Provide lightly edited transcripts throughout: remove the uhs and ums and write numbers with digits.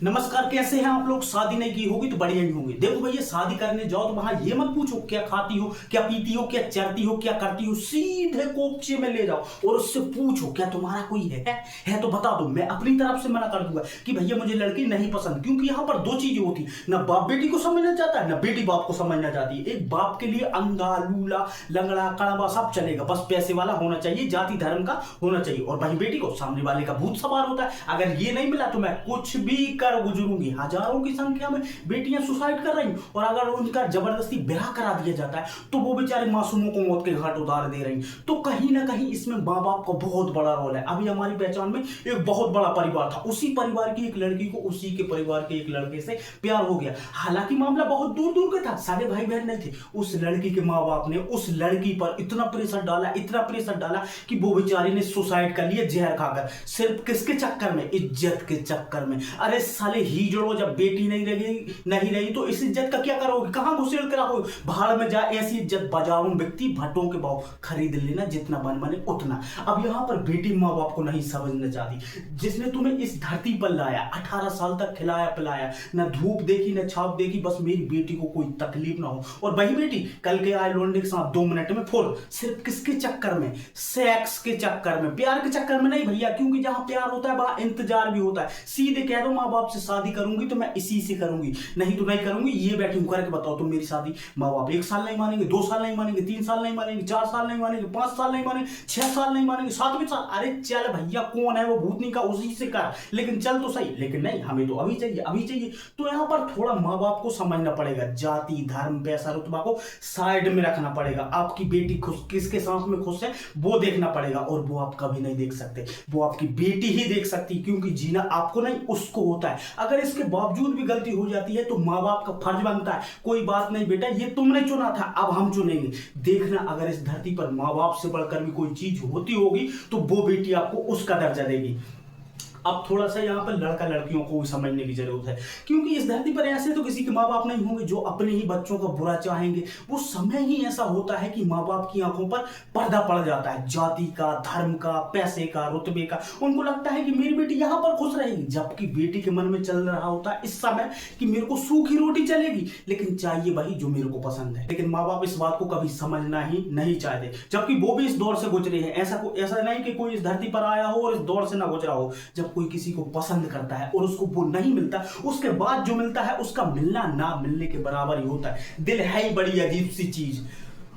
नमस्कार, कैसे हैं आप लोग। शादी नहीं की होगी तो बढ़िया नहीं होंगे। देखो भैया, शादी करने जाओ तो वहां ये मत पूछो क्या खाती हो, क्या पीती हो, क्या चरती हो, क्या करती हो। सीधे कोपचे में ले जाओ और उससे पूछो क्या तुम्हारा कोई है तो बता दो। मैं अपनी तरफ से मना कर दूंगा कि भैया मुझे लड़की नहीं पसंद, क्योंकि यहाँ पर दो चीजें होती, ना बाप बेटी को समझना चाहता है, ना बेटी बाप को समझना चाहती है। एक बाप के लिए अंधा लूला लंगड़ा कड़वा सब चलेगा, बस पैसे वाला होना चाहिए, जाति धर्म का होना चाहिए। और वही बेटी को सामने वाले का भूत सवार होता है। अगर ये नहीं मिला तो मैं कुछ भी कर गुजरूंगी। हजारों की संख्या में बेटियां सुसाइड कर रही, और अगर उनका जबरदस्ती ब्याह करा दिया जाता है तो वो बेचारे मासूमों को मौत के घाट उतार दे रही। तो कहीं ना कहीं इसमें माँ बाप का बहुत बड़ा रोल है। अभी हमारी पहचान में एक बहुत बड़ा परिवार था, उसी परिवार की एक लड़की को उसी के परिवार के एक लड़के से प्यार हो गया। हालांकि मामला बहुत दूर दूर का था, सारे भाई बहन नहीं थे। उस लड़की के माँ बाप ने उस लड़की पर इतना प्रेशर डाला, इतना प्रेशर डाला कि वो बेचारी ने सुसाइड कर लिया जहर खाकर। सिर्फ किसके चक्कर में? इज्जत के चक्कर में। अरे साले ही जोड़ो, जब बेटी नहीं रही तो इस इज्जत का क्या करोगे? कहां घुसेड़ कर रखोगे? भाड़ में जा ऐसी इज्जत। बाजारों में बिकती भट्टों के भाव, खरीद लेना जितना मन बने उतना। अब यहां पर बेटी माँ बाप को नहीं समझना चाहती। जिसने तुम्हें इस धरती पर लाया, 18 साल तक खिलाया पिलाया, न धूप देखी न छाप देखी, बस मेरी बेटी को कोई तकलीफ ना हो। और वही बेटी कल के आए लौंडे के साथ 2 मिनट में फुर। सिर्फ किसके चक्कर में? सेक्स के चक्कर में, प्यार के चक्कर में नहीं भैया। क्योंकि जहां प्यार होता है वहां इंतजार भी होता है। सीधे कह दो माँ बाप से शादी करूंगी तो मैं इसी से करूंगी, नहीं तो नहीं करूंगी। ये बैठी हूं करके बताओ तुम मेरी शादी। माँ बाप 1 साल नहीं मानेंगे, 2 साल नहीं मानेंगे, 3 साल नहीं मानेंगे, 4 साल नहीं मानेंगे, 5 साल नहीं मानेंगे, 6 साल नहीं मानेंगे, 7वें साल। अरे चल भैया, कौन है वो भूतनी का, उसी से कर, लेकिन चल तो सही। लेकिन नहीं, हमें तो अभी चाहिए, अभी चाहिए। तो यहाँ पर थोड़ा माँ बाप को समझना पड़ेगा। जाति धर्म पैसा रुतबा को साइड में रखना पड़ेगा। आपकी बेटी खुश, किसके साथ में खुश है वो देखना पड़ेगा। और वो आप कभी नहीं देख सकते, वो आपकी बेटी ही देख सकती, क्योंकि जीना आपको नहीं उसको होता है। अगर इसके बावजूद भी गलती हो जाती है तो माँ बाप का फर्ज बनता है, कोई बात नहीं बेटा, ये तुमने चुना था, अब हम चुनेंगे। देखना, अगर इस धरती पर माँ बाप से बढ़कर भी कोई चीज होती होगी तो वो बेटी आपको उसका दर्जा देगी। अब थोड़ा सा यहाँ पर लड़का लड़कियों को भी समझने की जरूरत है, क्योंकि इस धरती पर ऐसे तो किसी के माँ बाप नहीं होंगे जो अपने ही बच्चों का बुरा चाहेंगे। वो समय ही ऐसा होता है कि माँ बाप की आंखों पर पर्दा पड़ जाता है, जाति का, धर्म का, पैसे का, रुतबे का। उनको लगता है कि मेरी बेटी यहाँ पर खुश रहेगी, जबकि बेटी के मन में चल रहा होता है इस समय कि मेरे को सूखी रोटी चलेगी, लेकिन चाहिए वही जो मेरे को पसंद है। लेकिन माँ बाप इस बात को कभी समझना ही नहीं चाहते, जबकि वो भी इस दौर से गुजरे हैं। ऐसा नहीं कि कोई इस धरती पर आया हो और इस दौर से ना गुजरा हो। जब कोई किसी को पसंद करता है और उसको वो नहीं मिलता, उसके बाद जो मिलता है उसका मिलना ना मिलने के बराबर ही होता है। दिल है ही बड़ी अजीब सी चीज,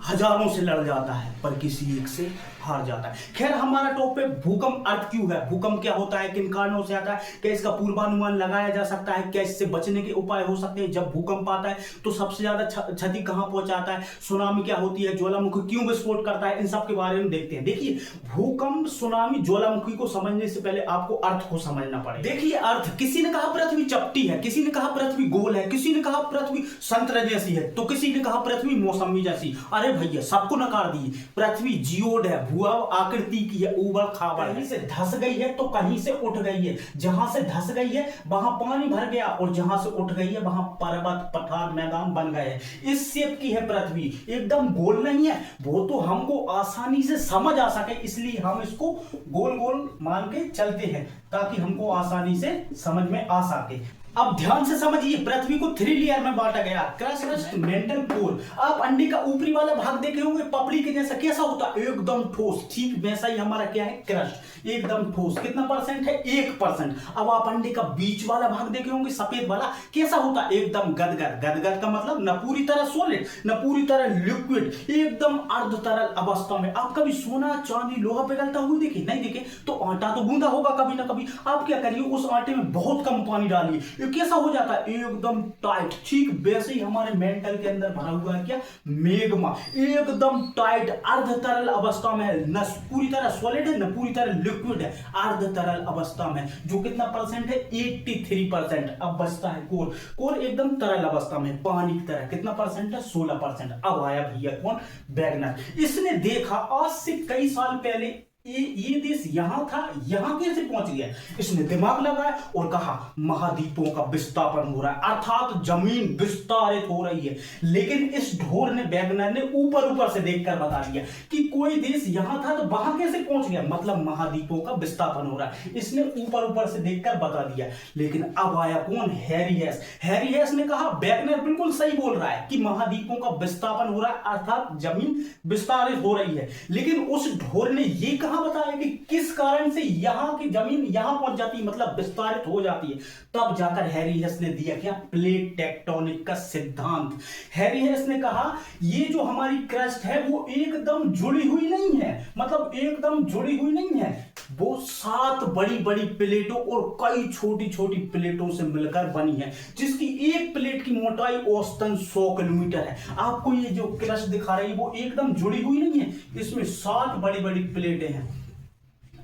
हजारों से लड़ जाता है पर किसी एक से हार जाता है। खैर, हमारा टॉपिक भूकंप अर्थ क्यों है, भूकंप क्या होता है, किन कारणों से आता है, क्या इसका पूर्वानुमान लगाया जा सकता है, क्या इससे बचने के उपाय हो सकते हैं। जब भूकंप आता है तो सबसे ज्यादा क्षति कहां पहुंचाता है, सुनामी क्या होती है, ज्वालामुखी क्यों विस्फोट करता है, इन सब के बारे में देखते हैं। देखिए, भूकंप सुनामी ज्वालामुखी को समझने से पहले आपको अर्थ को समझना पड़ेगा। देखिए अर्थ, किसी ने कहा पृथ्वी चपटी है, किसी ने कहा पृथ्वी गोल है, किसी ने कहा पृथ्वी संतरे जैसी है, तो किसी ने कहा पृथ्वी मौसमी जैसी। अरे भैया, सबको नकार दिए। पृथ्वी जियोड है, भुआ आकृति की है, ऊबड़ खाबड़, कहीं से धस गई है तो कहीं से उठ गई है। जहां से धस गई है वहां पानी भर गया, और जहां से उठ गई है वहां पर्वत पठार मैदान बन गए हैं। इस शेप की है पृथ्वी, एकदम गोल नहीं है। वो तो हमको आसानी से समझ आ सके इसलिए हम इसको गोल गोल मान के चलते हैं, ताकि हमको आसानी से समझ में आ सके। अब ध्यान से समझिए, पृथ्वी को 3 लेयर में बांटा गया, क्रस्ट, मेंटल, कोर। आप अंडे का ऊपरी वाला भाग देखे होंगे पपड़ी के जैसा, कैसा होता है? एकदम ठोस। ठीक वैसा ही हमारा क्या है, क्रस्ट, एकदम ठोस। कितना परसेंट है? 1%। अब आप अंडे का बीच वाला भाग देखे होंगे सफेद वाला, कैसा होता है? एकदम गदगद। गदगद का मतलब न पूरी तरह सॉलिड न पूरी तरह लिक्विड, एकदम अर्ध तरल अवस्था में। आप कभी सोना चांदी लोहा पिघलता हुआ देखे? नहीं देखे तो आटा तो गूंदा होगा कभी ना कभी। आप क्या करिए, उस आटे में बहुत कम पानी डालिए, कैसा हो जाता है? एकदम टाइट। ठीक वैसे ही हमारे मेंटल के अंदर भरा हुआ है क्या, मेग्मा, एकदम टाइट अर्ध तरल अवस्था में है, न पूरी तरह सॉलिड है न पूरी तरह लिक्विड है, अर्ध तरल अवस्था में, जो कितना परसेंट है, 83%। अब बचता है कोर। कोर एकदम तरल अवस्था में, पानी की तरह, कितना परसेंट है, 16%। अब आया भैया कौन, वैगनर। इसने देखा आज से कई साल पहले ये देश यहां था, यहां कैसे पहुंच गया? इसने दिमाग लगाया और कहा महाद्वीपों का विस्थापन हो रहा है, अर्थात जमीन विस्तारित हो रही है। लेकिन इस ढोर ने, वैगनर ने ऊपर ऊपर से देखकर बता दिया कि कोई देश यहां था तो वहां कैसे पहुंच गया, मतलब महाद्वीपों का विस्थापन हो रहा है। इसने ऊपर ऊपर से देखकर बता दिया। लेकिन अब आया कौन? हैरी हेस। हैरी हेस ने कहा वैगनर बिल्कुल सही बोल रहा है कि महाद्वीपों का विस्थापन हो रहा है, अर्थात जमीन विस्तारित हो रही है। लेकिन उस ढोर ने ये कहा बताया कि किस कारण से यहां की जमीन यहां पहुंच जाती है, मतलब विस्तारित हो जाती है। तब जाकर हैरी हेस ने दिया क्या? प्लेट टेक्टोनिक का सिद्धांत। हैरी हेस ने कहा ये जो हमारी क्रस्ट है वो एकदम जुड़ी हुई नहीं है, मतलब एकदम जुड़ी हुई नहीं है, वो 7 बड़ी बड़ी प्लेटों और कई छोटी छोटी प्लेटों से मिलकर बनी है, जिसकी एक प्लेट की मोटाई औसतन 100 किलोमीटर है। आपको ये जो क्रस्ट दिखा रही है वो एकदम जुड़ी हुई नहीं है, इसमें 7 बड़ी बड़ी प्लेटें हैं।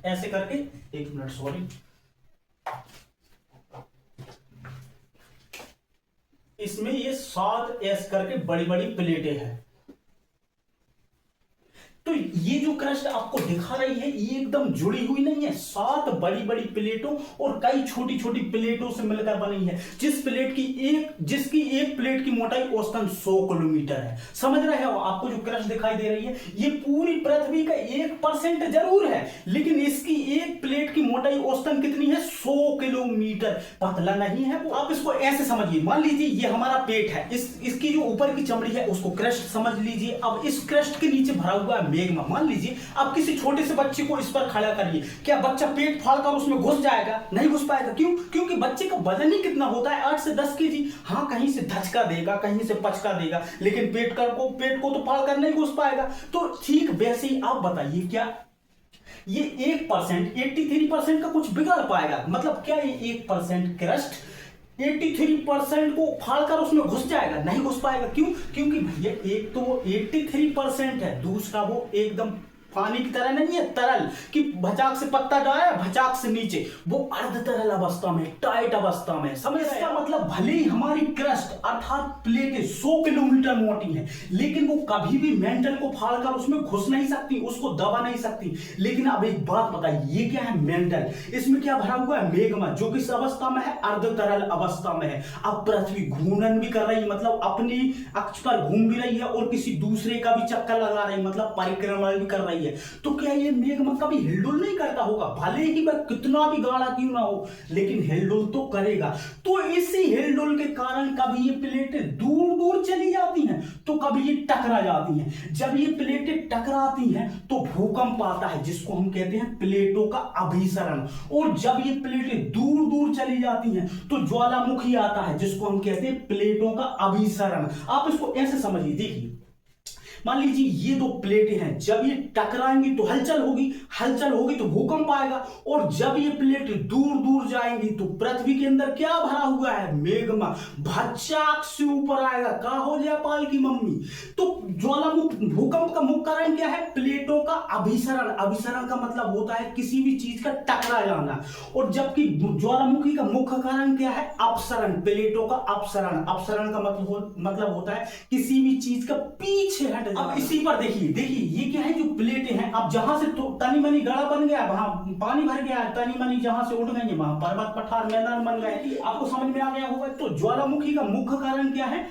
ऐसे करके, एक मिनट सॉरी, इसमें ये 7 ऐसे करके बड़ी बड़ी प्लेटें हैं। तो ये जो क्रस्ट आपको दिखा रही है ये एकदम जुड़ी हुई नहीं है, 7 बड़ी बड़ी प्लेटों और कई छोटी छोटी प्लेटों से मिलकर बनी है, जिसकी एक प्लेट की मोटाई औसतन 100 किलोमीटर है। समझ रहे हो? आपको जो क्रस्ट दिखाई दे रही है ये पूरी पृथ्वी का 1% जरूर है, लेकिन इसकी एक प्लेट की मोटाई औसतन कितनी है? 100 किलोमीटर। पतला नहीं है वो। आप इसको ऐसे समझिए, मान लीजिए ये हमारा पेट है, इसकी जो ऊपर की चमड़ी है उसको क्रस्ट समझ लीजिए। अब इस क्रस्ट के नीचे भरा हुआ है मेग्मा। मान लीजिए आप किसी छोटे से बच्चे को इस पर खड़ा करिए, क्या बच्चा पेट फाड़कर उसमें घुस जाएगा? नहीं घुस पाएगा। क्यों? क्योंकि बच्चे का वजन ही कितना होता है? 8 से 10 केजी। हाँ, कहीं से धचका देगा, कहीं से पचका देगा, लेकिन पेट को तो फाड़कर नहीं घुस पाएगा। तो ठीक वैसे ही आप बताइए, क्या ये 1%, 83% का कुछ बिगाड़ पाएगा? मतलब क्या ये 1% क्रस्ट 83% को फाड़कर उसमें घुस जाएगा? नहीं घुस पाएगा। क्यों? क्योंकि भैया एक तो वो 83% है, दूसरा वो एकदम पानी की तरह नहीं है तरल कि भचाक से पत्ता डाला भचाक से नीचे, वो अर्ध तरल अवस्था में, टाइट अवस्था में। समझ रहे हैं? इसका मतलब भले ही हमारी क्रस्ट अर्थात प्लेटें 100 किलोमीटर मोटी हैं, लेकिन वो कभी भी मेंटल को फाड़कर उसमें घुस नहीं सकती, उसको दबा नहीं सकती। लेकिन अब एक बात बताइए, ये क्या है? मेंटल। इसमें क्या भरा हुआ है? मेग्मा, जो किस अवस्था में है? अर्ध तरल अवस्था में है। अब पृथ्वी घूर्णन भी कर रही है, मतलब अपनी अक्ष पर घूम भी रही है और किसी दूसरे का भी चक्कर लगा रही है, मतलब परिक्रमा भी कर रही है। तो क्या ये मेघमा कभी हिलडुल नहीं करता होगा? भले ही वह कितना भी गाढ़ा क्यों ना हो, लेकिन हिलडुल तो करेगा। तो इसी हिलडुल के कारण कभी ये प्लेटें दूर दूर चली जाती हैं, तो कभी ये टकरा जाती हैं। जब ये प्लेटें टकराती हैं तो भूकंप आता है, जिसको हम कहते हैं प्लेटों का अभिसरण। और जब ये प्लेटें दूर दूर चली जाती हैं तो ज्वालामुखी आता है, जिसको हम कहते हैं प्लेटों का अभिसरण। आप इसको ऐसे समझिए, देखिए मान लीजिए ये 2 प्लेटें हैं, जब ये टकराएंगी तो हलचल होगी तो भूकंप आएगा, और जब ये प्लेटें दूर दूर जाएंगी तो पृथ्वी के अंदर क्या भरा हुआ है? मेग्मा। भचाक से ऊपर आएगा। कहा हो जयपाल की मम्मी? तो ज्वालामुखी भूकंप का मुख्य कारण क्या है? प्लेटों का अभिसरण। अभिसरण का मतलब होता है किसी भी चीज का टकरा जाना, और जबकि ज्वालामुखी का मुख्य कारण क्या है? अपसरण। प्लेटों का अपसरण। अपसरण का मतलब होता है किसी भी चीज का पीछे हट। अब इसी पर देखिए ये क्या है? जो प्लेटें हैं, अब जहां से तो तनी मनी गड़ा बन गया, वहां पानी भर गया, तनी मनी जहां से उठ गई है वहां पर्वत पठार मैदान बन गए। आपको समझ में आ गया होगा। तो ज्वालामुखी का मुख्य कारण क्या है?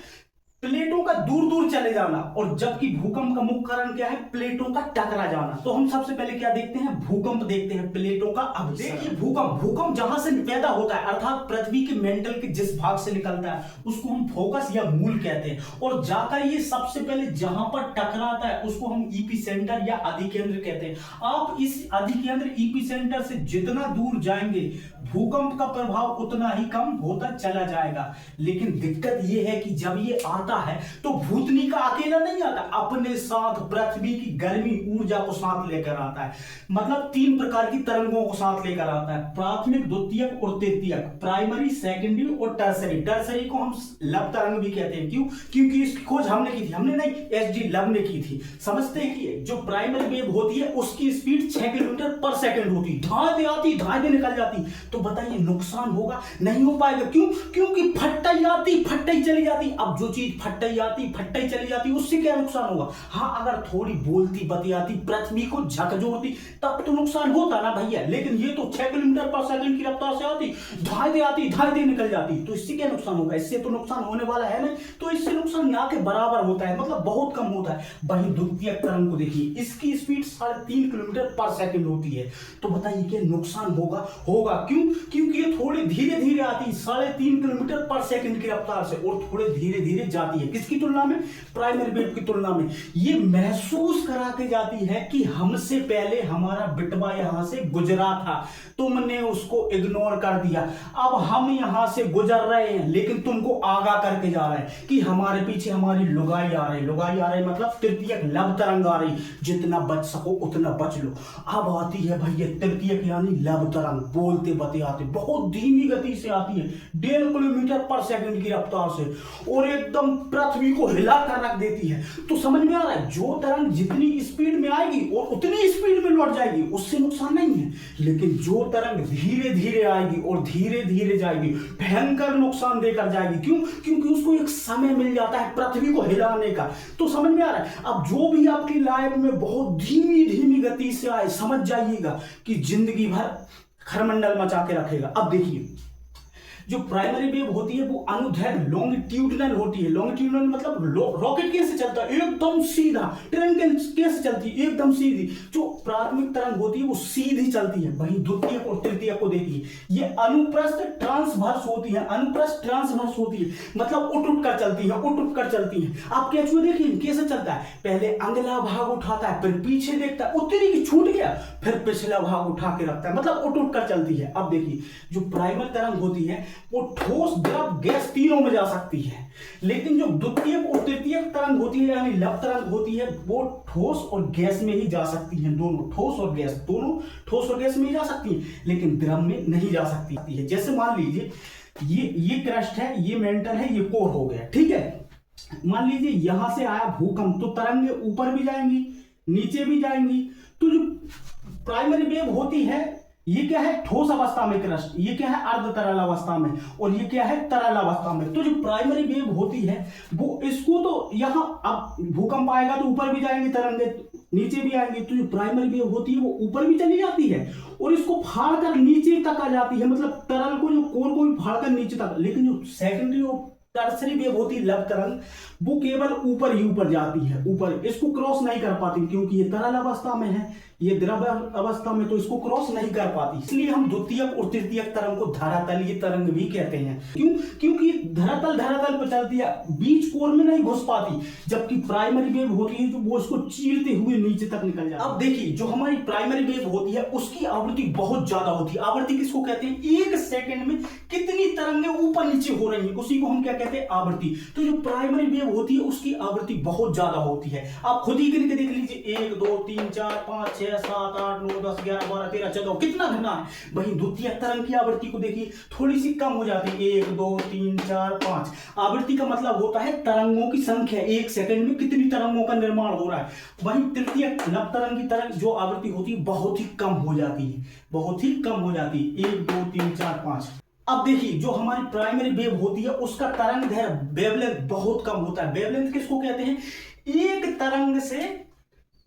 प्लेटों का दूर दूर चले जाना, और जबकि भूकंप का मुख्य कारण क्या है? प्लेटों का टकरा जाना। तो हम सबसे पहले क्या देखते हैं? भूकंप देखते हैं, प्लेटों का अभिसरण। देखिए भूकंप जहां से पैदा होता है, अर्थात पृथ्वी के मेंटल के जिस भाग से निकलता है उसको हम फोकस या मूल कहते हैं, और जाकर ये सबसे पहले जहां पर टकराता है उसको हम इपीसेंटर या अधिकेंद्र कहते हैं। आप इस अधिकेंद्र इपीसेंटर से जितना दूर जाएंगे भूकंप का प्रभाव उतना ही कम होता चला जाएगा। लेकिन दिक्कत यह है कि जब ये आता है तो भूतनी का अकेला नहीं आता, अपने साथ पृथ्वी की गर्मी ऊर्जा को साथ लेकर आता है। मतलब 3 प्रकार की तरंगों को साथ लेकर आता है, प्राथमिक, द्वितीयक और तृतीयक, प्राइमरी, सेकेंडरी और टर्सरी। टर्सरी को हम लव तरंग भी कहते हैं। क्यों? क्योंकि इसकी खोज हमने की थी, हमने नहीं, एसडी लव ने की थी। समझते हैं कि जो प्राइमरी वेव होती है उसकी स्पीड 6 किलोमीटर पर सेकंड होती, धाए आती धाए निकल जाती। तो बताइए नुकसान होगा? नहीं हो पाएगा। क्यों? क्योंकि फट ही आती फट ही चली जाती। अब जो चीज फट्टाई चली जाती, उससे क्या नुकसान होगा? हाँ, अगर थोड़ी बोलती बतियाती, पृथ्वी को झकझोरती, तब तो नुकसान होता ना भैया। लेकिन ये तो 6 किलोमीटर पर सेकंड की रफ्तार से आती, धाए दे निकल जाती, तो इससे क्या नुकसान होगा? इससे तो नुकसान होने वाला है ना। तो इससे नुकसान ना के बराबर होता है, मतलब बहुत कम होता है। वहीं द्वितीयक तरंग को देखिए, इसकी स्पीड 3.5 किलोमीटर पर सेकंड होती है। तो बताइए क्या नुकसान होगा? क्यों? क्योंकि ये थोड़ी धीरे धीरे आती, 3.5 किलोमीटर पर सेकंड की रफ्तार से, और थोड़े धीरे धीरे जाती है। किसकी तुलना में? प्राइमरी वेव की तुलना में। ये महसूस करा के जाती है कि हमसे पहले हमारा बिटवा यहां से गुजरा था, तुमने उसको इग्नोर कर दिया, अब हम यहां से गुजर रहे हैं, लेकिन तुमको आगाह करके जा रहे हैं कि हमारे पीछे हमारी लुगाई आ रही, मतलब तृतीयक लव तरंग आ रही, जितना बच सको उतना बच लो। अब आती है भैया तृतीयक यानी लव तरंग, बोलते बतियाते, बहुत धीमी गति से आती है, 1.5 किलोमीटर पर सेकंड की रफ्तार से, और एकदम पृथ्वी को हिला कर रख देती है। तो समझ में आ रहा है, जो तरंग जितनी स्पीड में आएगी और उतनी स्पीड में लौट जाएगी, उससे नुकसान नहीं है। लेकिन जो तरंग धीरे धीरे आएगी और धीरे धीरे जाएगी, भयंकर नुकसान देकर जाएगी। क्यों? क्योंकि उसको एक समय मिल जाता है पृथ्वी को हिलाने का। तो समझ में आ रहा है। अब जो भी आपकी लाइफ में बहुत धीमी धीमी गति से आए, समझ जाइएगा कि जिंदगी भर खरमंडल मचा के रखेगा। अब देखिए, जो प्राइमरी वेव होती है वो अनुदैर्घ्य लॉन्गिट्यूडनल होती है। लॉन्गिट्यूडनल मतलब रॉकेट कैसे चलता है? एकदम सीधा। ट्रेन कैसे चलती है? एकदम सीधी। जो प्राथमिक तरंग होती है वो सीधी चलती है। वहीं द्वितीयक और तृतीयक को देखिए, ये अनुप्रस्थ ट्रांसवर्स होती है। अनुप्रस्थ ट्रांसवर्स होती है मतलब उठ कर चलती है। आप कैचुआ देखिए कैसे चलता है, पहले अगला भाग उठाता है, फिर पीछे देखता है, उतरी की छूट गया, फिर पिछला भाग उठा के रखता है, मतलब उठ कर चलती है। अब देखिए, जो प्राइमरी तरंग होती है वो ठोस, द्रव, गैस तीनों में जा सकती है। लेकिन जो द्वितीयक और तृतीयक तरंग होती है यानी लव तरंग होती है, वो ठोस और गैस में ही जा सकती है। दोनों ठोस और गैस में ही जा सकती है, लेकिन द्रव में नहीं जा सकती है। जैसे मान लीजिए ये क्रस्ट है, ये मेंटल है, ये कोर हो गया, ठीक है। मान लीजिए यहां से आया भूकंप, तो तरंगे ऊपर भी जाएंगी, नीचे भी जाएंगी। तो जो प्राइमरी वेव होती है, ये क्या है? ठोस अवस्था में क्रस्ट, ये क्या है? अर्ध तरल अवस्था में, और ये क्या है? तरल अवस्था में। तो जो प्राइमरी वेव होती है वो इसको तो यहां, अब भूकंप आएगा तो ऊपर भी जाएंगे तरंगे, नीचे भी आएंगे। तो जो प्राइमरी वेव होती है वो ऊपर भी चली जाती है और इसको फाड़ कर नीचे तक आ जाती है, मतलब तरल को, जो कोर को भी फाड़ कर नीचे तक। लेकिन जो सेकेंडरी और टर्सरी वेव होती है लव तरंग, वो केवल ऊपर जाती है, ऊपर, इसको क्रॉस नहीं कर पाती, क्योंकि ये तरल अवस्था में है, ये द्रव अवस्था में, तो इसको क्रॉस नहीं कर पाती। इसलिए हम द्वितीयक और तृतीयक तरंग को धरातलीय तरंग भी कहते हैं। क्यों? क्योंकि धरातल पर चलती है, बीच कोर में नहीं घुस पाती, जबकि प्राइमरी वेव होती है जो वो इसको चीरते हुए नीचे तक निकल जाती है। अब देखिए, जो हमारी प्राइमरी वेव होती है उसकी आवृत्ति बहुत ज्यादा होती है। आवृत्ति किसको कहते हैं? 1 सेकंड में कितनी तरंगें ऊपर नीचे हो रही है, उसी को हम क्या कहते हैं? आवृत्ति। तो जो प्राइमरी वेव होती है उसकी आवृत्ति बहुत ज्यादा होती है। आप खुद ही करके देख लीजिए, 1 2 3 4 5 6 7 8 9 10 11 12 13 14, कितना घना है। वहीं द्वितीयक तरंग की आवृत्ति को देखिए, थोड़ी सी कम हो जाती है, 1 2 3 4 5। आवृत्ति का मतलब होता है तरंगों की संख्या, 1 सेकंड में कितनी तरंगों का निर्माण हो रहा है। वहीं तृतीयक लव तरंग की तरंग जो आवृत्ति होती है बहुत ही कम हो जाती है, 1 2 3 4 5। अब देखिए, जो हमारी प्राइमरी वेव होती है उसका तरंग दैर्घ्य, वेवलेंथ बहुत कम होता है। वेवलेंथ किसको कहते हैं? एक तरंग से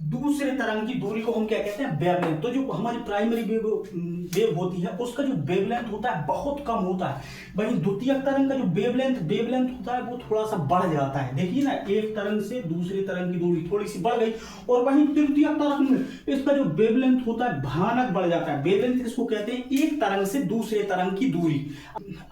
दूसरे तरंग की दूरी को हम क्या कहते हैं? वेवलेंथ। तो जो हमारी प्राइमरी वेव होती है उसका जो वेवलेंथ होता है बहुत कम होता है। वहीं द्वितीयक तरंग का जो वेवलेंथ होता है वो थोड़ा सा बढ़ जाता है। देखिए ना, एक तरंग से दूसरे तरंग की दूरी थोड़ी सी बढ़ गई, और वहीं तृतीयक तरंग में इसका जो वेवलेंथ होता है भयानक बढ़ जाता है। वेवलेंथ किसको कहते हैं? एक तरंग से दूसरे तरंग की दूरी।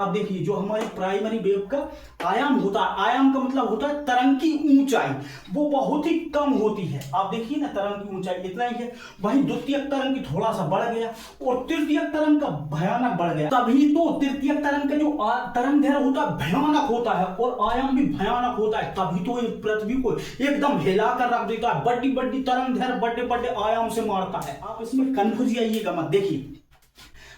अब देखिए, जो हमारी प्राइमरी वेव का आयाम होता है, आयाम का मतलब होता है तरंग की ऊंचाई, वो बहुत ही कम होती है। आप देखिए ना, तरंग की ऊंचाई इतना ही है। वहीं द्वितीयक तरंग की थोड़ा सा बढ़ गया और तृतीयक तरंग का भयानक बढ़ गया। तभी तो तृतीयक तरंग का जो तरंग दैर्घ्य होता है भयानक होता है और आयाम भी भयानक होता है। तभी तो ये पृथ्वी को एकदम हिलाकर रख देता है, बड़ी बड़ी तरंग दैर्घ्य बड़े बड़े आयाम से मारता है। आप इसमें कंफ्यूज आइएगा मत। देखिए,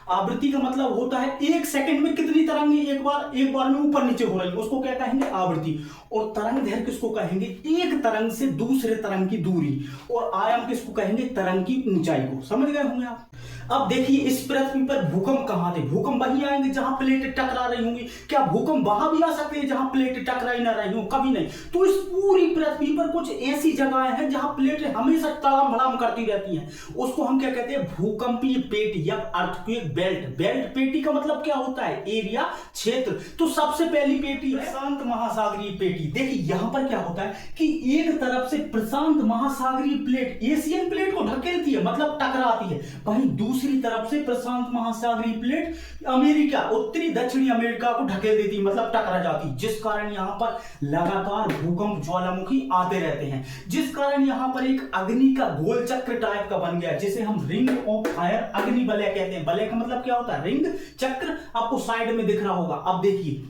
आवृत्ति का मतलब होता है एक सेकंड में कितनी तरंगें एक बार में ऊपर नीचे हो रही है, उसको क्या कहेंगे, आवृत्ति। और तरंग दैर्घ्य किसको कहेंगे, एक तरंग से दूसरे तरंग की दूरी। और आयाम किसको कहेंगे, तरंग की ऊंचाई को। समझ गए होंगे आप। अब देखिए इस पृथ्वी पर भूकंप कहां थे, भूकंप वहीं आएंगे जहां प्लेटें टकरा रही होंगी। क्या भूकंप वहां भी आ सकते हैं जहां प्लेटें टकराई ना रही हो, कभी नहीं। तो इस पूरी पृथ्वी पर कुछ ऐसी जगहें हैं जहां प्लेटें हमेशा तड़म भड़ाम करती रहती हैं, उसको हम क्या कहते हैं, भूकंपीय पेटी या अर्थक्वेक बेल्ट। बेल्ट पेटी का मतलब क्या होता है, एरिया, क्षेत्र। तो सबसे पहली पेटी है प्रशांत महासागरीय पेटी। देखिए यहां पर क्या होता है कि एक तरफ से प्रशांत महासागरीय प्लेट एशियन प्लेट को ढकेलती है, मतलब टकराती है, वहीं दूसरी तरफ से प्रशांत महासागरीय प्लेट अमेरिका, उत्तरी दक्षिणी अमेरिका को ढकेल देती, मतलब टकरा जाती, जिस कारण यहां पर लगातार भूकंप ज्वालामुखी आते रहते हैं, जिस कारण यहां पर एक अग्नि का गोल चक्र टाइप का बन गया, जिसे हम रिंग ऑफ फायर अग्नि वलय कहते हैं। वलय का मतलब क्या होता है, रिंग, चक्र। आपको साइड में दिख रहा होगा। अब देखिए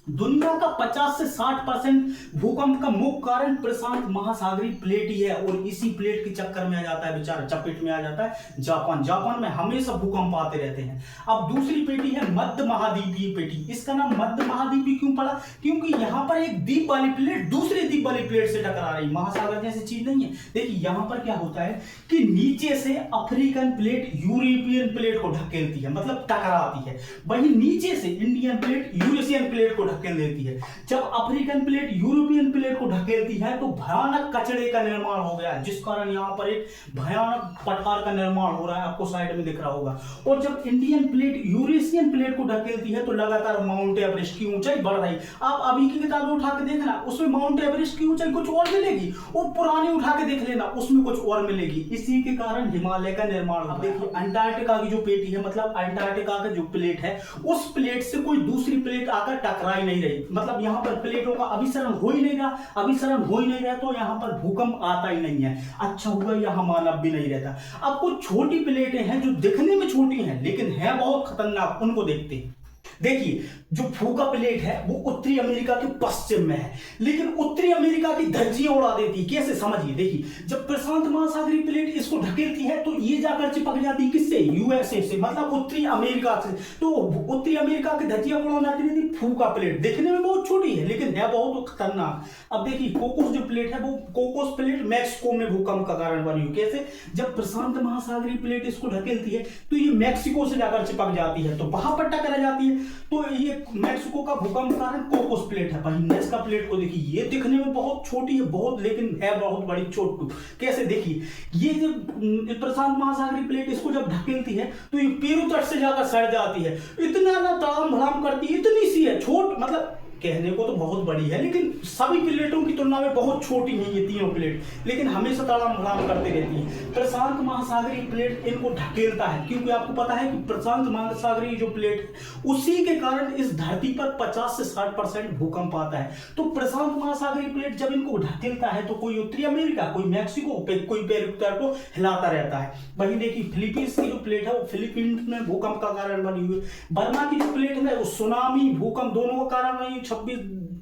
दुनिया का 50 से 60% भूकंप का मुख्य कारण प्रशांत महासागरीय प्लेट ही है, और इसी प्लेट के चक्कर में आ जाता है बेचारा, चपेट में आ जाता है जापान। जापान में हमेशा भूकंप आते रहते हैं। अब दूसरी पेटी है मध्य महाद्वीपीय पेटी। इसका नाम मध्य महाद्वीपीय क्यों पड़ा, क्योंकि यहां पर एक द्वीप वाली प्लेट दूसरे द्वीप वाली प्लेट से टकरा रही, महासागर जैसी चीज नहीं है। देखिए यहां पर क्या होता है कि नीचे से अफ्रीकन प्लेट यूरोपियन प्लेट को ढकेलती है, मतलब टकराती है, वहीं नीचे से इंडियन प्लेट यूरेशियन प्लेट को ढकेल देती है। जब अफ्रीकन प्लेट यूरोपियन प्लेट को ढकेलती है तो भयानक कचड़े का निर्माण हो गया, जिस कारण यहां पर एक भयानक पठार का निर्माण हो रहा है, आपको साइड में दिख रहा होगा। और जब इंडियन प्लेट यूरेशियन प्लेट को ढकेलती है तो लगातार माउंट एवरेस्ट की ऊंचाई बढ़ रही। आप अभी की किताबें उठा के देखना, उसमें माउंट एवरेस्ट की ऊंचाई कुछ और मिलेगी, और पुरानी उठा के देख लेना, उसमें कुछ और मिलेगी। इसी के कारण हिमालय का निर्माण हो। देखिए अंटार्कटिका की जो पेटी है, मतलब अंटार्कटिका का जो प्लेट है, उस प्लेट से कोई दूसरी प्लेट आकर टकराई नहीं रही, मतलब यहां पर प्लेटों का अभिसरण हो ही नहीं रहा, अभिसरण हो ही नहीं रहा, तो यहां पर भूकंप आता ही नहीं है। अच्छा हुआ यहां मानव भी नहीं रहता। अब कुछ छोटी प्लेटें हैं जो दिखने में छोटी हैं लेकिन है बहुत खतरनाक, उनको देखते हैं। देखिए जो फूका प्लेट है वो उत्तरी अमेरिका के पश्चिम में है, लेकिन उत्तरी अमेरिका की धज्जियां उड़ा देती है। कैसे, समझिए। देखिए जब प्रशांत महासागरीय प्लेट इसको ढकेलती है तो ये जाकर चिपक जाती है किससे, यूएसए से, मतलब उत्तरी अमेरिका से। तो उत्तरी अमेरिका की धज्जियां उड़ाती रहती, फूका प्लेट दिखने में बहुत छोटी है लेकिन है बहुत खतरनाक। अब देखिए कोकोस जो प्लेट है, वो कोकोस प्लेट मैक्सिको में भूकंप का कारण बनी हुई। कैसे, जब प्रशांत महासागरीय प्लेट इसको ढकेलती है तो ये मैक्सिको से जाकर चिपक जाती है, तो वहां पर टकरा जाती है, तो ये मैक्सिको का भूकंप कारण कोकोस प्लेट है। वहीं नेस्का प्लेट को देखिए, ये दिखने में बहुत छोटी है बहुत, लेकिन है बहुत बड़ी, चोटू। कैसे, देखिए ये जब प्रशांत महासागरीय प्लेट इसको जब ढकेलती है तो ये पेरू तट से जाकर सड़ जाती है, इतना ना ताम भड़ाम करती है, इतनी सी है, छोट, मतलब कहने को तो बहुत बड़ी है लेकिन सभी प्लेटों की तुलना में बहुत छोटी है ये तीनों प्लेट, लेकिन हमेशा तड़ाम भड़ाम करती रहती है। प्रशांत महासागरीय प्लेट इनको ढकेलता है, क्योंकि आपको पता है कि प्रशांत महासागरीय जो प्लेट है उसी के कारण इस धरती पर 50 से 60% भूकंप आता है। तो प्रशांत महासागरीय प्लेट जब इनको ढकेलता है तो कोई उत्तरी अमेरिका, कोई मैक्सिको, कोई पेरू को हिलाता रहता है। वहीं देखिए फिलीपींस की जो प्लेट है वो फिलीपींस में भूकंप का कारण बनी हुई है। बर्मा की जो प्लेट है वो सुनामी, भूकंप दोनों का कारण बनी, 26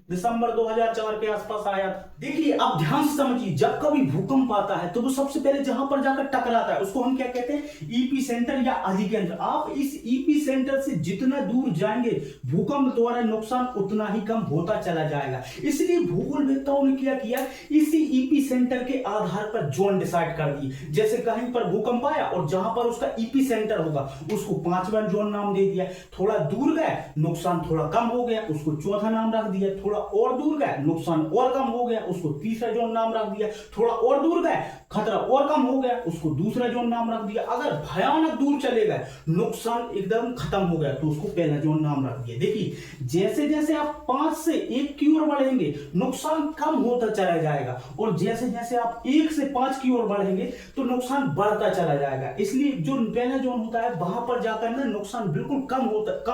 दिसंबर 2004 के आसपास आया था। देखिए अब ध्यान से समझिए, जब कभी भूकंप आता है तो वो सबसे पहले जहां पर जाकर टकराता है उसको हम क्या कहते हैं, ईपी सेंटर या अधिकेंद्र। आप इस ईपी सेंटर से जितना दूर जाएंगे भूकंप द्वारा नुकसान उतना ही कम होता चला जाएगा। इसलिए भूगोलवेत्ताओं ने क्या किया, इसी ईपी सेंटर के आधार पर जोन डिसाइड कर दिए। जैसे कहीं पर भूकंप आया और जहां पर उसका ईपी सेंटर होगा उसको 5वां जोन नाम दे दिया। थोड़ा दूर गए नुकसान थोड़ा कम हो गया, उसको चौथा नाम रख दिया। थोड़ा और दूर गए नुकसान और कम हो गया, उसको तीसरा जोन नाम रख दिया। थोड़ा और दूर गए खतरा और कम हो गया, उसको दूसरा जोन नाम रख दिया। अगर भयानक दूर चले गए नुकसान एकदम खत्म हो गया तो उसको पहला जोन नाम रख दिया। देखिए जैसे जैसे आप 5 से 1 की ओर बढ़ेंगे नुकसान कम होता चला जाएगा, और जैसे जैसे आप 1 से 5 की ओर बढ़ेंगे तो नुकसान बढ़ता चला जाएगा। इसलिए जो पहला जोन होता है वहां पर जाकर ना नुकसान बिल्कुल कम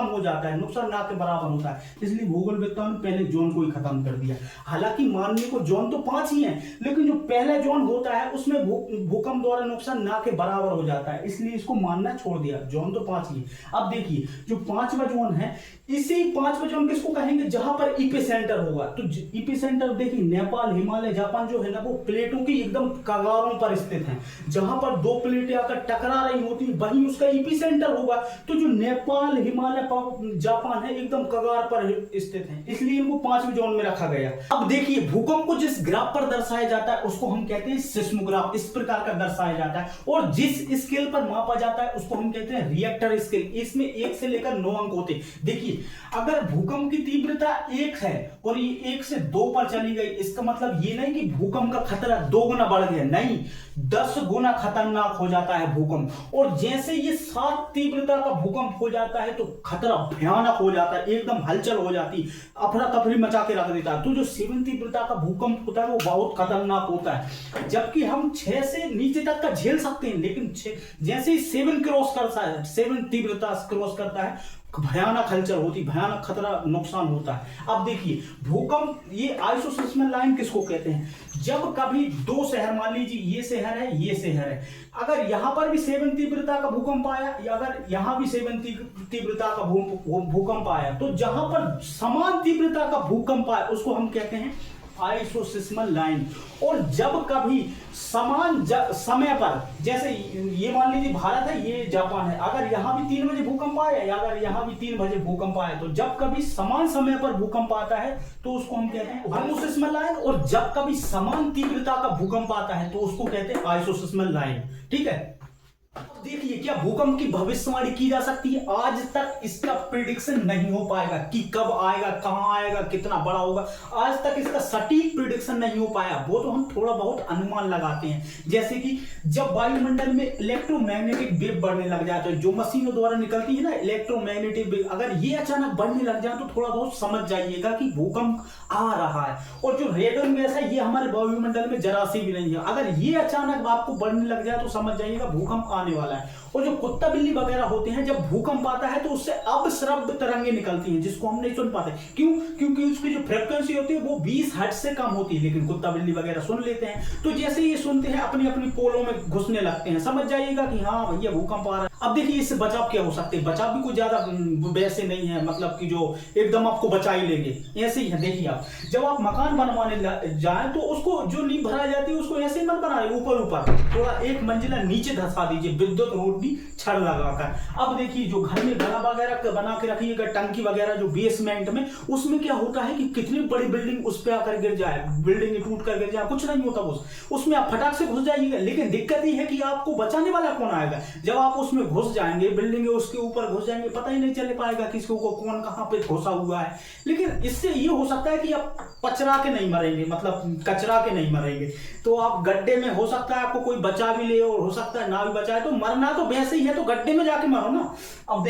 हो जाता है, नुकसान ना के बराबर होता है। इसलिए भूगोलवेत्ताओं ने पहले जोन को ही खत्म कर दिया। हालांकि मानने को जोन तो 5 ही है, लेकिन जो पहला जोन होता है उसमें उसमें भूकंप द्वारा नुकसान ना के बराबर हो जाता है, इसलिए इसको मानना छोड़ दिया। जोन तो 5 ही। अब देखिए जो 5वां जोन है, इसी 5वां जोन किसको कहेंगे, जहां पर इपिसेंटर होगा। तो इपिसेंटर देखिए नेपाल, हिमालय, जापान जो है ना, वो प्लेटों की एकदम कगारों पर स्थित है। जहां पर दो प्लेटें आकर टकरा रही होती वही उसका इपिसेंटर होगा। तो जो नेपाल, हिमालय, जापान है एकदम कगार पर स्थित है, इसलिए इनको 5वें जोन में रखा गया। अब देखिए भूकंप को जिस ग्राफ पर दर्शाया जाता है उसको हम कहते हैं सिस्मोग्राफ, इस प्रकार का दर्शाया जाता है। और जिस स्केल पर मापा जाता है उसको हम कहते हैं रिएक्टर स्केल। इसमें 1 से लेकर 9 अंक होते हैं। देखिए अगर भूकंप की तीव्रता 1 है और ये 1 से 2 पर चली गई, इसका मतलब ये नहीं कि भूकंप का खतरा 2 गुना बढ़ गया, नहीं, 10 गुना खतरनाक हो जाता है भूकंप। और जैसे ये 7 तीव्रता का भूकंप हो जाता है तो खतरा भयानक हो जाता है, एकदम हलचल हो जाती, अफरा तफरी मचा के रख देता है। तो जो 7 तीव्रता का भूकंप होता है वो बहुत खतरनाक होता है, जबकि हम 6 से नीचे तक का झेल सकते हैं, लेकिन जैसे ही 7 क्रॉस करता है, 7 तीव्रता क्रॉस करता है, भयानक हलचल होती, भयानक खतरा, नुकसान होता है। अब देखिए भूकंप, ये आइसोसेस्मल लाइन किसको कहते हैं, जब कभी 2 शहर, मान लीजिए ये शहर है, ये शहर है, अगर यहां पर भी 7 तीव्रता का भूकंप आया या अगर यहां भी 7 तीव्रता का भूकंप आया, तो जहां पर समान तीव्रता का भूकंप आया उसको हम कहते हैं आइसोसेस्मल लाइन। और जब कभी समान समय पर, जैसे ये मान लीजिए भारत है, ये जापान है, अगर यहां भी 3 बजे भूकंप आया या अगर यहां भी 3 बजे भूकंप आया, तो जब कभी समान समय पर भूकंप आता है तो उसको हम कहते हैं आइसोसेस्मल लाइन। और जब कभी समान तीव्रता का भूकंप आता है तो उसको कहते हैं आइसोसेस्मल लाइन। ठीक है। देखिए क्या भूकंप की भविष्यवाणी की जा सकती है? आज तक इसका प्रिडिक्शन नहीं हो पाएगा कि कब आएगा, कहां आएगा, कितना बड़ा होगा, आज तक इसका सटीक प्रिडिक्शन नहीं हो पाया। वो तो हम थोड़ा बहुत अनुमान लगाते हैं, जैसे कि जब वायुमंडल में इलेक्ट्रोमैग्नेटिक वेव बढ़ने लग जाए, तो जो मशीनों द्वारा निकलती है ना इलेक्ट्रोमैग्नेटिक वेव, अगर ये अचानक बढ़ने लग जाए तो थोड़ा बहुत समझ जाइएगा कि भूकंप आ रहा है। और जो रेडियन गैस है ये हमारे वायुमंडल में जरा सी भी नहीं है, अगर ये अचानक आपको बढ़ने लग जाए तो समझ जाइएगा भूकंप आने वाला है। और जो कुत्ता बिल्ली वगैरह होते हैं, जब भूकंप आता है तो उससे अवश्रव्य तरंगे निकलती हैं जिसको हम नहीं सुन पाते। क्यों? क्योंकि उसकी जो फ्रीक्वेंसी होती है वो 20 हर्ट्ज से कम होती है, लेकिन कुत्ता बिल्ली वगैरह सुन लेते हैं। तो जैसे ये सुनते हैं अपनी अपनी पोलों में घुसने लगते हैं, समझ जाइएगा कि हाँ भैया भूकंप आ रहा है। अब देखिए इससे बचाव क्या हो सकते हैं? बचाव भी कोई ज्यादा वैसे नहीं है, मतलब कि जो एकदम आपको बचा ही लेंगे, ऐसे ही है। देखिए आप जब आप मकान बनवाने जाए तो उसको जो नींव भरा जाती है उसको ऐसे ही मत बनाए, ऊपर ऊपर थोड़ा 1 मंजिला नीचे धंसा दीजिए विद्युत रोशनी छड़ लगाकर। अब देखिए जो घर में घड़ा वगैरह बना के रखिएगा, टंकी वगैरह जो बेसमेंट में, उसमें क्या होता है कि कितनी बड़ी बिल्डिंग उस पर आकर गिर जाए, बिल्डिंग टूट कर गिर जाए, कुछ नहीं होता उसमें आप फटाक से घुस जाइएगा। लेकिन दिक्कत ये है कि आपको बचाने वाला कौन आएगा? जब आप उसमें घुस जाएंगे, बिल्डिंग उसके ऊपर घुस जाएंगे, पता ही नहीं चल पाएगा किसको कौन कहां पे घुसा हुआ है। लेकिन इससे ये हो सकता है कि आप पचरा के नहीं मरेंगे, मतलब कचरा के नहीं मरेंगे। तो आप गड्ढे में, हो सकता है आपको कोई बचा भी ले और हो सकता है ना भी बचाए, तो मरना तो वैसे ही है, तो गड्ढे में जाके मरो ना। अब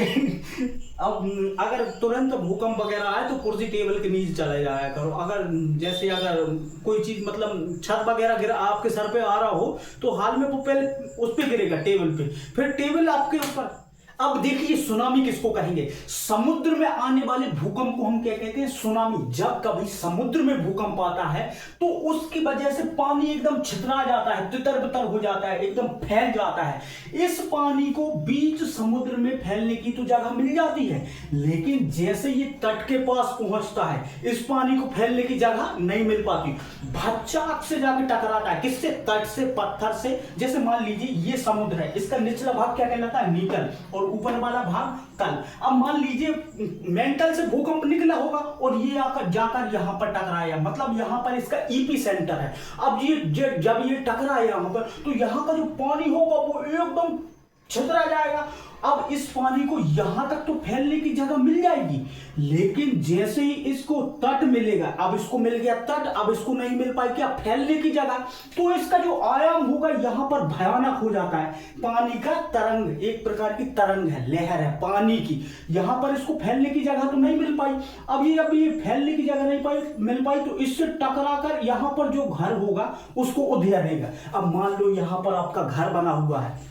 अब अगर तुरंत भूकंप वगैरह आए तो कुर्सी टेबल के नीचे चले जाया करो। अगर जैसे अगर कोई चीज मतलब छत वगैरह गिरा आपके सर पे आ रहा हो तो हाल में वो पहले उस पे गिरेगा, टेबल पे, फिर टेबल आपके ऊपर। अब देखिए सुनामी किसको कहेंगे? समुद्र में आने वाले भूकंप को हम क्या कहते हैं? सुनामी। जब कभी समुद्र में भूकंप आता है तो उसकी वजह से पानी एकदम छितरा जाता है, तितर बितर हो जाता है, एकदम फैल जाता है। इस पानी को बीच समुद्र में फैलने की तो जगह मिल जाती है, लेकिन जैसे ये तट के पास पहुंचता है इस पानी को फैलने की जगह नहीं मिल पाती, भचाक से जाके टकराता है। किससे? तट से, पत्थर से। जैसे मान लीजिए ये समुद्र है, इसका निचला भाग क्या कहलाता है? नीतल, और ऊपर वाला भाग तल। अब मान लीजिए मेंटल से भूकंप निकला होगा और ये आकर जाकर यहां पर टकराया, मतलब यहां पर इसका ईपी सेंटर है। अब ये जब ये टकराया यहां पर, तो यहां का जो पानी होगा वो एकदम छितरा जाएगा। अब इस पानी को यहां तक तो फैलने की जगह मिल जाएगी, लेकिन जैसे ही इसको तट मिलेगा, अब इसको मिल गया तट, अब इसको नहीं मिल पाई क्या? फैलने की जगह, तो इसका जो आयाम होगा यहां पर भयानक हो जाता है। पानी का तरंग, एक प्रकार की तरंग है, लहर है पानी की, यहां पर इसको फैलने की जगह तो नहीं मिल पाई। अब ये फैलने की जगह नहीं मिल पाई तो इससे टकराकर यहां पर जो घर होगा उसको उधेड़ देगा। अब मान लो यहां पर आपका घर बना हुआ है,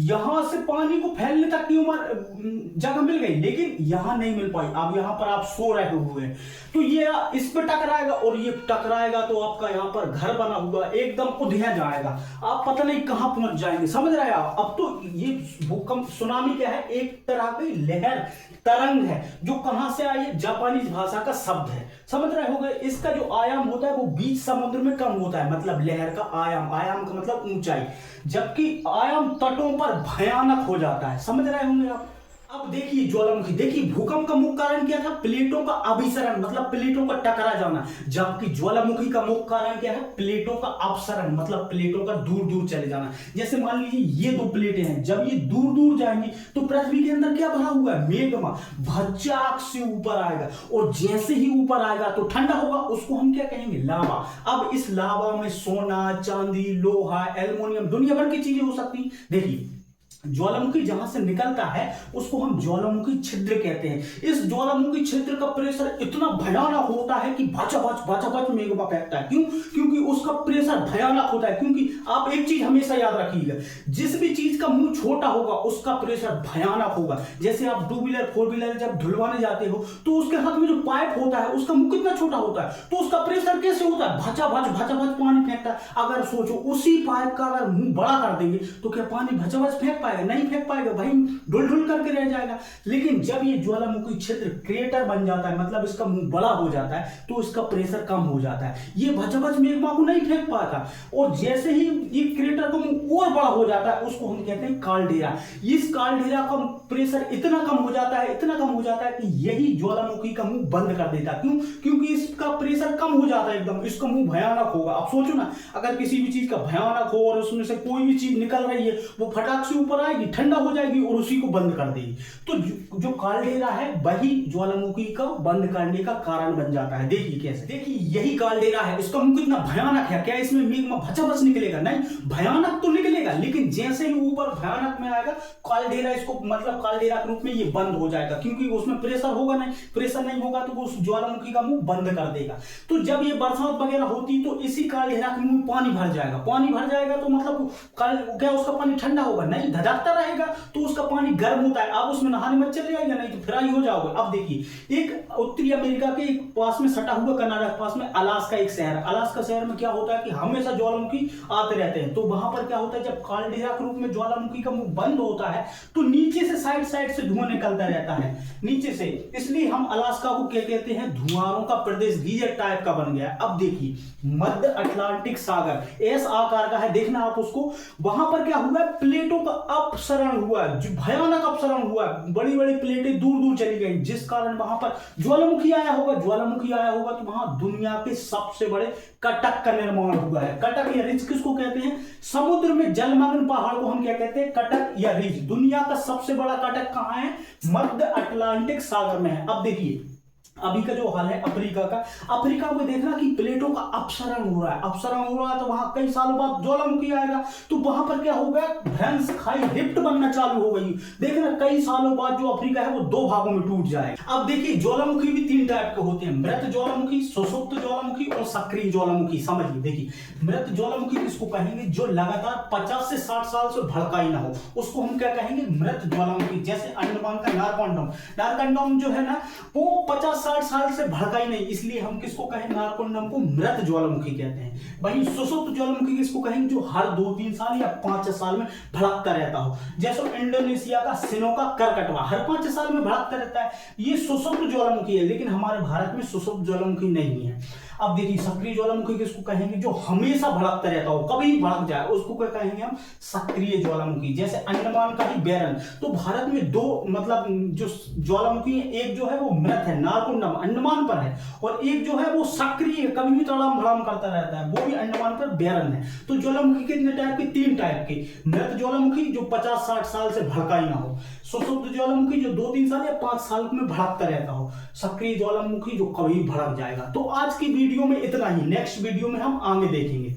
यहां से पानी को फैलने तक की उम्र जगह मिल गई, लेकिन यहां नहीं मिल पाई। अब यहां पर आप सो रहे हुए हैं तो ये इस पे टकराएगा और ये टकराएगा तो आपका यहाँ पर घर बना हुआ एकदम उधिया जाएगा, आप पता नहीं कहां पहुंच जाएंगे। समझ रहे हैं आप? अब तो ये भूकंप सुनामी क्या है, एक तरह की लहर तरंग है जो कहां से आई है, जापानी भाषा का शब्द है। समझ रहे होंगे? इसका जो आयाम होता है वो बीच समुद्र में कम होता है, मतलब लहर का आयाम, आयाम का मतलब ऊंचाई, जबकि आयाम तटों पर भयानक हो जाता है। समझ रहे होंगे आप? अब देखिए ज्वालामुखी, देखिए भूकंप का मुख्य कारण क्या था, प्लेटों का अभिसरण, मतलब प्लेटों का टकरा जाना, जबकि ज्वालामुखी का मुख्य कारण क्या है, प्लेटों का अपसरण, मतलब प्लेटों का दूर दूर चले जाना। जैसे मान लीजिए ये दो प्लेटें हैं, जब ये दूर दूर जाएंगी तो पृथ्वी के अंदर क्या भरा हुआ है, मेग्मा भचाक से ऊपर आएगा, और जैसे ही ऊपर आएगा तो ठंडा होगा, उसको हम क्या कहेंगे, लावा। अब इस लावा में सोना, चांदी, लोहा, एल्युमिनियम, दुनिया भर की चीजें हो सकती। देखिए ज्वालामुखी जहां से निकलता है उसको हम ज्वालामुखी छिद्र कहते हैं। इस ज्वालामुखी छिद्र का प्रेशर इतना भयानक होता है कि भाचा मेघमा फेंकता है। क्यों? क्योंकि उसका प्रेशर भयानक होता है। क्योंकि आप एक चीज हमेशा याद रखिएगा, जिस भी चीज का मुंह छोटा होगा उसका प्रेशर भयानक होगा। जैसे आप 2 व्हीलर 4 व्हीलर जब धुलवाने जाते हो तो उसके हाथ में जो पाइप होता है उसका मुंह कितना छोटा होता है, तो उसका प्रेशर कैसे होता है, भाचा भाच पानी फेंकता है। अगर सोचो उसी पाइप का अगर मुंह बड़ा कर देंगे तो क्या पानी भाचा फेंक नहीं फेंक पाएगा भाई, ढुल ढुल करके रह जाएगा। लेकिन जब ये ज्वालामुखी छिद्र क्रेटर बन जाता है, मतलब इसका मुंह बड़ा हो जाता है, तो इसका प्रेशर कम हो जाता है, ये भचभच मेघमा को नहीं फेंक पाता। और जैसे ही ये क्रेटर का मुंह और बड़ा हो जाता है उसको हम कहते हैं कालडेरा। इस कालडेरा का प्रेशर इतना कम हो जाता है, इतना कम हो जाता है कि यही ज्वालामुखी का मुंह बंद कर देता है। क्यों? क्योंकि इसका प्रेशर कम हो जाता है एकदम, इसका मुंह भयानक होगा। अब सोचो ना, अगर किसी भी चीज का भयानक हो और उसमें से कोई भी चीज निकल रही है, वो फटाक से ऊपर आएगी, ठंडा हो जाएगी और उसी को बंद कर देगी। तो जो कालडेरा है वही ज्वालामुखी का बंद करने का कारण बन जाता है। देखिए कैसे, देखिए यही कालडेरा है, इसका मुंह कितना भयानक है। क्या इसमें मेघमा भचाभच निकलेगा? नहीं, भयानक तो निकलेगा, लेकिन जैसे ही ऊपर भयानक में आएगा कालडेरा, इसको मतलब कालडेरा के रूप में ये बंद हो जाएगा, क्योंकि उसमें प्रेशर होगा नहीं, प्रेशर नहीं होगा तो वो उस ज्वालामुखी का मुंह बंद कर देगा। तो जब ये बरसात वगैरह होती तो इसी कालडेरा के मुंह पानी भर जाएगा, पानी भर जाएगा तो मतलब क्या उसका पानी ठंडा होगा? नहीं, धधकता रहेगा, तो उसका पानी गर्म होता है। आप उसमें नहाने मत चले जाएगा, नहीं तो फ्राई हो जाओगे। अब देखिए एक उत्तरी अमेरिका के एक पास में सटा हुआ कनाडा के पास में अलास्का एक शहर है। अलास्का शहर में क्या होता है कि हमेशा ज्वालामुखी आते रहते हैं। तो वहां पर क्या होता है, जब कालडेरा के रूप में ज्वालामुखी का मुंह बंद होता है तो नीचे से साइड साइड से धुआं निकलता रहता है, नीचे से। इसलिए हम अलास्का को क्या कहते हैं, धुआंों का प्रदेश, गीजर टाइप का बन गया। अब देखिए मध्य अटलांटिक सागर एस आकार का है, देखना आप उसको। वहां पर क्या हुआ है, प्लेटों का अपसरण हुआ, जो भयानक अपसरण हुआ, बड़ी बड़ी प्लेटें दूर दूर चली गई, जिस कारण वहां पर ज्वालामुखी आया होगा। ज्वालामुखी आया होगा तो वहां दुनिया के सबसे बड़े कटक का निर्माण हुआ है। कटक या रिज किसको कहते हैं, समुद्र में जलमग्न पहाड़ को हम क्या कहते हैं, कटक या रिज। दुनिया का सबसे बड़ा कटक कहां है, मध्य अटलांटिक सागर में है। अब देखिए अभी का जो हाल है अफ्रीका का, अफ्रीका में देखना कि प्लेटों का अपसरण हो रहा है, अपसरण हो रहा है, तो वहां कई सालों बाद ज्वालामुखी आएगा तो वहां पर क्या होगा, भ्रंश खाई रिफ्ट बनना चालू हो गई। देखना कई सालों बाद जो अफ्रीका है वो 2 भागों में टूट जाएगा। अब देखिए ज्वालामुखी भी 3 टाइप के होते हैं, मृत ज्वालामुखी, सुषुप्त ज्वालामुखी और सक्रिय ज्वालामुखी। समझिए, देखिए मृत ज्वालामुखी किसको कहेंगे, जो लगातार 50 से 60 साल से भड़का ही ना हो, उसको हम क्या कहेंगे, मृत ज्वालामुखी। जैसे अंडमान का नारकंडम जो है ना, वो 50-60 साल से भड़का ही नहीं, इसलिए हम किसको कहें, नारकोंडम को मृत ज्वालामुखी कहते हैं। वहीं सुषुप्त ज्वालामुखी किसको कहेंगे, जो हर 2-3 साल या 5 साल में भड़कता रहता हो। जैसे इंडोनेशिया का सिनोका करकटवा हर 5 साल में भड़कता रहता है, ये सुषुप्त ज्वालामुखी है। लेकिन हमारे भारत में सुषुप्त ज्वालामुखी नहीं है। अब देखिए सक्रिय ज्वालामुखी किसको कहेंगे, जो हमेशा भड़कता रहता हो, कभी भड़क जाए, उसको क्या कहेंगे हम, सक्रिय ज्वालामुखी। जैसे अंडमान का ही बैरन। तो भारत में 2 मतलब जो ज्वालामुखी है, एक जो है वो मृत है, नारकोंडम अंडमान पर है, और एक जो है वो सक्रिय, कभी भी तड़ाम भड़ाम करता रहता है, वो भी अंडमान पर बैरन है। तो ज्वालामुखी कितने टाइप के, 3 टाइप के, मृत ज्वालामुखी जो 50-60 साल से भड़का ही ना हो, सुषुप्त ज्वालामुखी जो 2-3 साल या 5 साल में भड़कता रहता हो, सक्रिय ज्वालामुखी जो कभी भड़क जाएगा। तो आज की वीडियो में इतना ही, नेक्स्ट वीडियो में हम आगे देखेंगे।